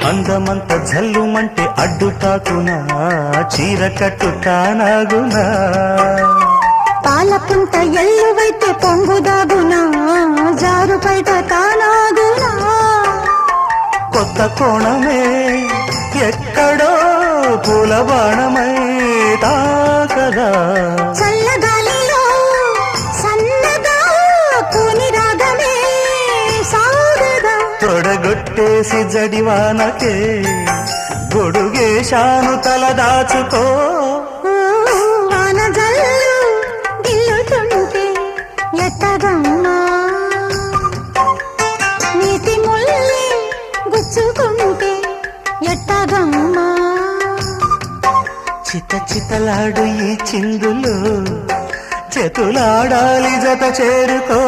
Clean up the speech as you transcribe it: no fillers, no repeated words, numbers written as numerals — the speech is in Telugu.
అందమంత జల్లుమంటే అడ్డుతాకునా చీర కట్టుతానాగునా పాలపుంట ఎల్లువైతే పొంగుదాగునా జారు బయట తానాగునా కొత్త కోణమే ఎక్కడో పూల బాణమై తాకదా చల్లగాలిలో సన్నగా పూని రాగమే సాగదా తొడగొట్టేసి జడివానకే గొడుగేశాను తల దాచుకో వాన జల్లు గిల్లుతుంటే ఎట్టగమ్మా నీతి ముల్లి గుచ్చుకుంటే ఎట్టగమ్మా చిత చితలాడు ఈ చిందులు చేతులాడాలి జత చేరుకో